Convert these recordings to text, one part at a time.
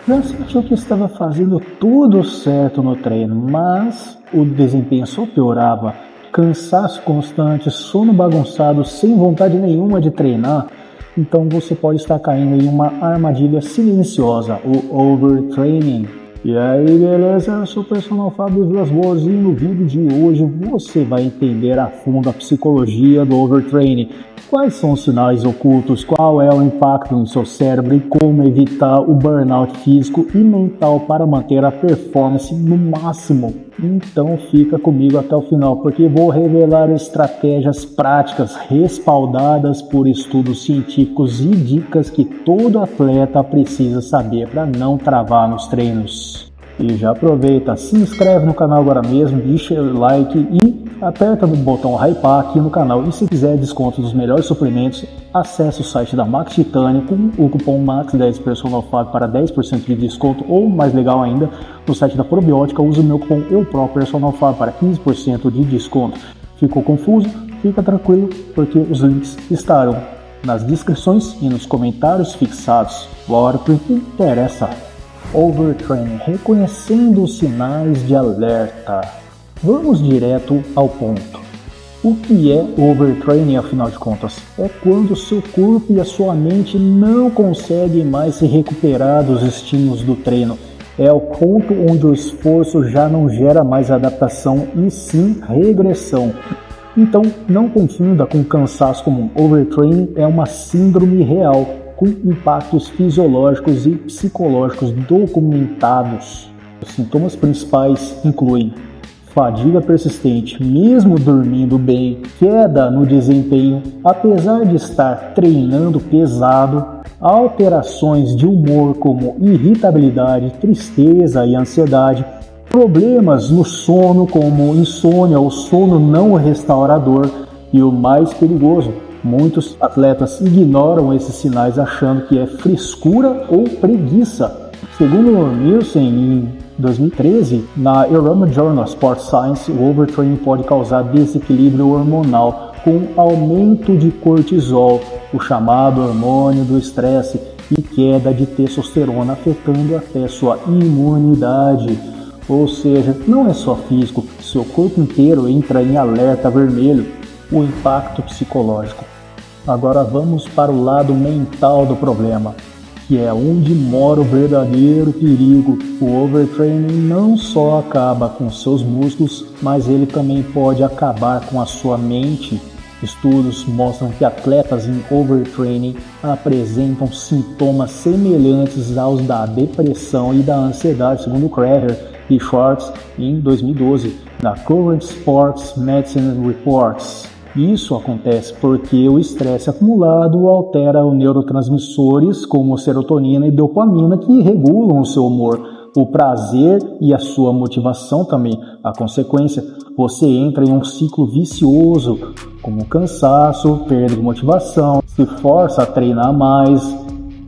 Já sentiu que estava fazendo tudo certo no treino, mas o desempenho só piorava, cansaço constante, sono bagunçado, sem vontade nenhuma de treinar? Então você pode estar caindo em uma armadilha silenciosa, o overtraining. E aí, beleza? Eu sou o personal Fábio Vilas Boas e no vídeo de hoje você vai entender a fundo a psicologia do overtraining. Quais são os sinais ocultos, qual é o impacto no seu cérebro e como evitar o burnout físico e mental para manter a performance no máximo. Então fica comigo até o final, porque vou revelar estratégias práticas respaldadas por estudos científicos e dicas que todo atleta precisa saber para não travar nos treinos. E já aproveita, se inscreve no canal agora mesmo, deixa o like e aperta no botão hypar aqui no canal. E se quiser desconto dos melhores suplementos, acesse o site da Max Titânio com o cupom MAX10 Personal Fábio para 10% de desconto, ou mais legal ainda, no site da Probiótica, use o meu cupom Personal Fábio para 15% de desconto. Ficou confuso? Fica tranquilo, porque os links estarão nas descrições e nos comentários fixados. Bora pro que interessa. Overtraining, reconhecendo os sinais de alerta. Vamos direto ao ponto. O que é overtraining, afinal de contas? É quando seu corpo e a sua mente não conseguem mais se recuperar dos estímulos do treino. É o ponto onde o esforço já não gera mais adaptação e sim regressão. Então não confunda com cansaço comum. Overtraining é uma síndrome real, com impactos fisiológicos e psicológicos documentados. Os sintomas principais incluem fadiga persistente, mesmo dormindo bem, queda no desempenho, apesar de estar treinando pesado, alterações de humor como irritabilidade, tristeza e ansiedade, problemas no sono como insônia ou sono não restaurador e o mais perigoso, muitos atletas ignoram esses sinais achando que é frescura ou preguiça. Segundo Nielsen, em 2013, na Euroma Journal of Sports Science, o overtraining pode causar desequilíbrio hormonal com aumento de cortisol, o chamado hormônio do estresse, e queda de testosterona, afetando até sua imunidade. Ou seja, não é só físico, seu corpo inteiro entra em alerta vermelho. O impacto psicológico. Agora vamos para o lado mental do problema, que é onde mora o verdadeiro perigo. O overtraining não só acaba com seus músculos, mas ele também pode acabar com a sua mente. Estudos mostram que atletas em overtraining apresentam sintomas semelhantes aos da depressão e da ansiedade, segundo Kraher e Schwartz em 2012, na Current Sports Medicine Reports. Isso acontece porque o estresse acumulado altera os neurotransmissores como serotonina e dopamina que regulam o seu humor, o prazer e a sua motivação também. A consequência, você entra em um ciclo vicioso, como cansaço, perda de motivação, se força a treinar mais,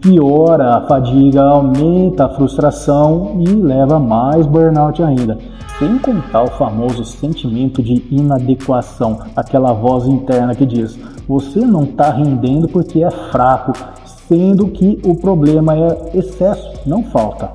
piora a fadiga, aumenta a frustração e leva a mais burnout ainda. Sem contar o famoso sentimento de inadequação, aquela voz interna que diz: você não está rendendo porque é fraco, sendo que o problema é excesso, não falta.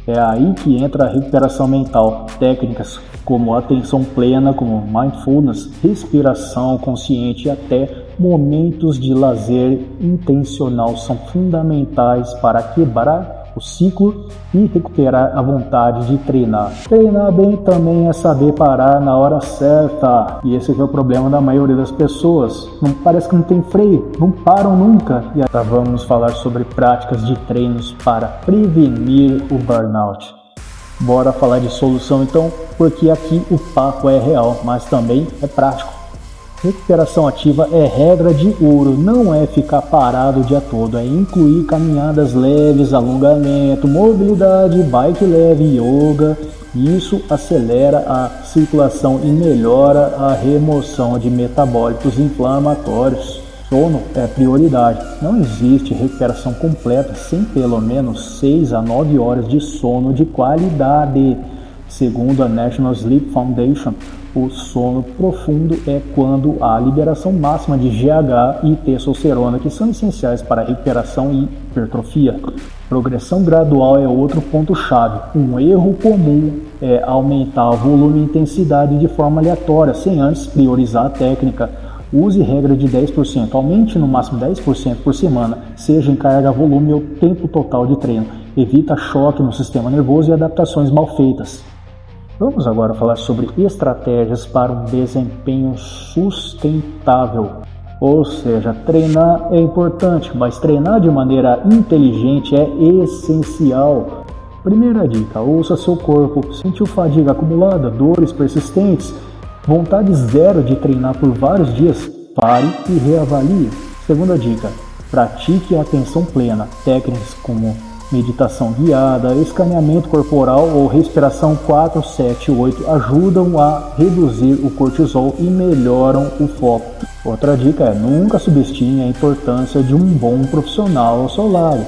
É aí que entra a recuperação mental. Técnicas como atenção plena, como mindfulness, respiração consciente e até momentos de lazer intencional são fundamentais para quebrar o ciclo e recuperar a vontade de treinar. Treinar bem também é saber parar na hora certa. E esse é o problema da maioria das pessoas. Não parece que não tem freio, não param nunca. E agora vamos falar sobre práticas de treinos para prevenir o burnout. Bora falar de solução então, porque aqui o papo é real, mas também é prático. Recuperação ativa é regra de ouro, não é ficar parado o dia todo, é incluir caminhadas leves, alongamento, mobilidade, bike leve, yoga. Isso acelera a circulação e melhora a remoção de metabólitos inflamatórios. Sono é prioridade. Não existe recuperação completa sem pelo menos 6 a 9 horas de sono de qualidade. Segundo a National Sleep Foundation, o sono profundo é quando há liberação máxima de GH e testosterona, que são essenciais para a recuperação e hipertrofia. Progressão gradual é outro ponto-chave. Um erro comum é aumentar o volume e intensidade de forma aleatória, sem antes priorizar a técnica. Use regra de 10%, aumente no máximo 10% por semana, seja em carga, volume ou tempo total de treino. Evita choque no sistema nervoso e adaptações mal feitas. Vamos agora falar sobre estratégias para um desempenho sustentável. Ou seja, treinar é importante, mas treinar de maneira inteligente é essencial. Primeira dica, ouça seu corpo. Sentiu fadiga acumulada, dores persistentes, vontade zero de treinar por vários dias? Pare e reavalie. Segunda dica, pratique a atenção plena. Técnicas como meditação guiada, escaneamento corporal ou respiração 4-7-8 ajudam a reduzir o cortisol e melhoram o foco. Outra dica é nunca subestime a importância de um bom profissional ao seu lado.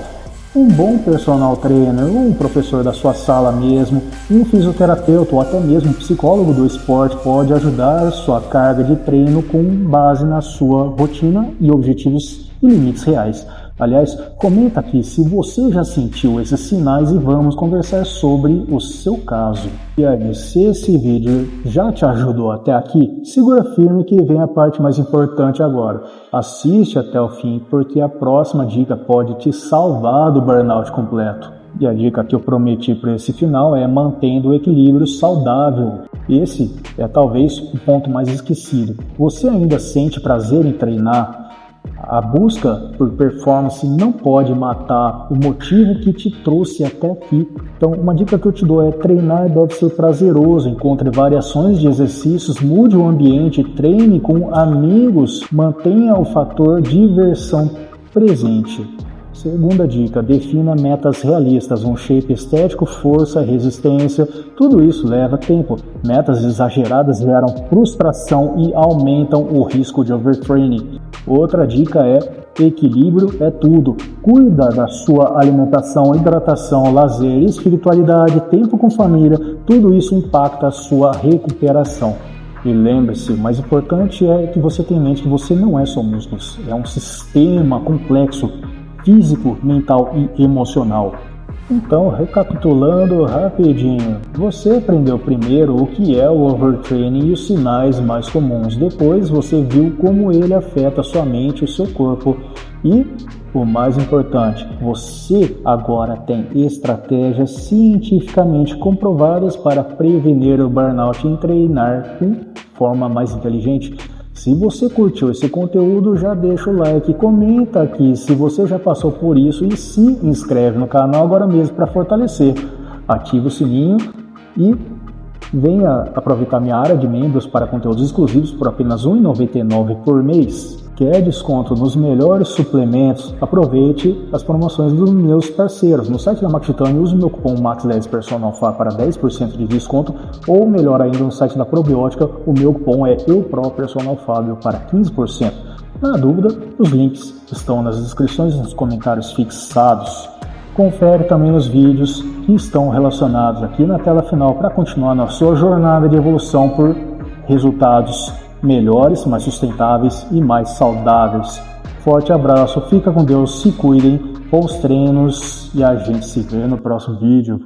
Um bom personal trainer, um professor da sua sala mesmo, um fisioterapeuta ou até mesmo um psicólogo do esporte pode ajudar a sua carga de treino com base na sua rotina e objetivos e limites reais. Aliás, comenta aqui se você já sentiu esses sinais e vamos conversar sobre o seu caso. E aí, se esse vídeo já te ajudou até aqui, segura firme que vem a parte mais importante agora. Assiste até o fim porque a próxima dica pode te salvar do burnout completo. E a dica que eu prometi para esse final é mantendo o equilíbrio saudável. Esse é talvez o ponto mais esquecido. Você ainda sente prazer em treinar? A busca por performance não pode matar o motivo que te trouxe até aqui. Então, uma dica que eu te dou é treinar deve ser prazeroso. Encontre variações de exercícios, mude o ambiente, treine com amigos, mantenha o fator diversão presente. Segunda dica, defina metas realistas, um shape estético, força, resistência, tudo isso leva tempo. Metas exageradas geram frustração e aumentam o risco de overtraining. Outra dica é equilíbrio é tudo. Cuida da sua alimentação, hidratação, lazer, espiritualidade, tempo com família, tudo isso impacta a sua recuperação. E lembre-se, o mais importante é que você tenha em mente que você não é só músculos, é um sistema complexo, físico, mental e emocional. Então, recapitulando rapidinho, você aprendeu primeiro o que é o overtraining e os sinais mais comuns. Depois você viu como ele afeta a sua mente e o seu corpo. E, o mais importante, você agora tem estratégias cientificamente comprovadas para prevenir o burnout e treinar de forma mais inteligente. Se você curtiu esse conteúdo, já deixa o like, comenta aqui se você já passou por isso e se inscreve no canal agora mesmo para fortalecer. Ative o sininho e venha aproveitar minha área de membros para conteúdos exclusivos por apenas R$ 1,99 por mês. Quer desconto nos melhores suplementos? Aproveite as promoções dos meus parceiros. No site da Max Titânio, use o meu cupom MAX10 PersonalFá para 10% de desconto, ou melhor ainda, no site da Probiótica, o meu cupom é EUPROPersonalFábio para 15%. Na dúvida, os links estão nas descrições e nos comentários fixados. Confere também os vídeos que estão relacionados aqui na tela final para continuar na sua jornada de evolução por resultados melhores, mais sustentáveis e mais saudáveis. Forte abraço, fica com Deus, se cuidem, bons treinos e a gente se vê no próximo vídeo.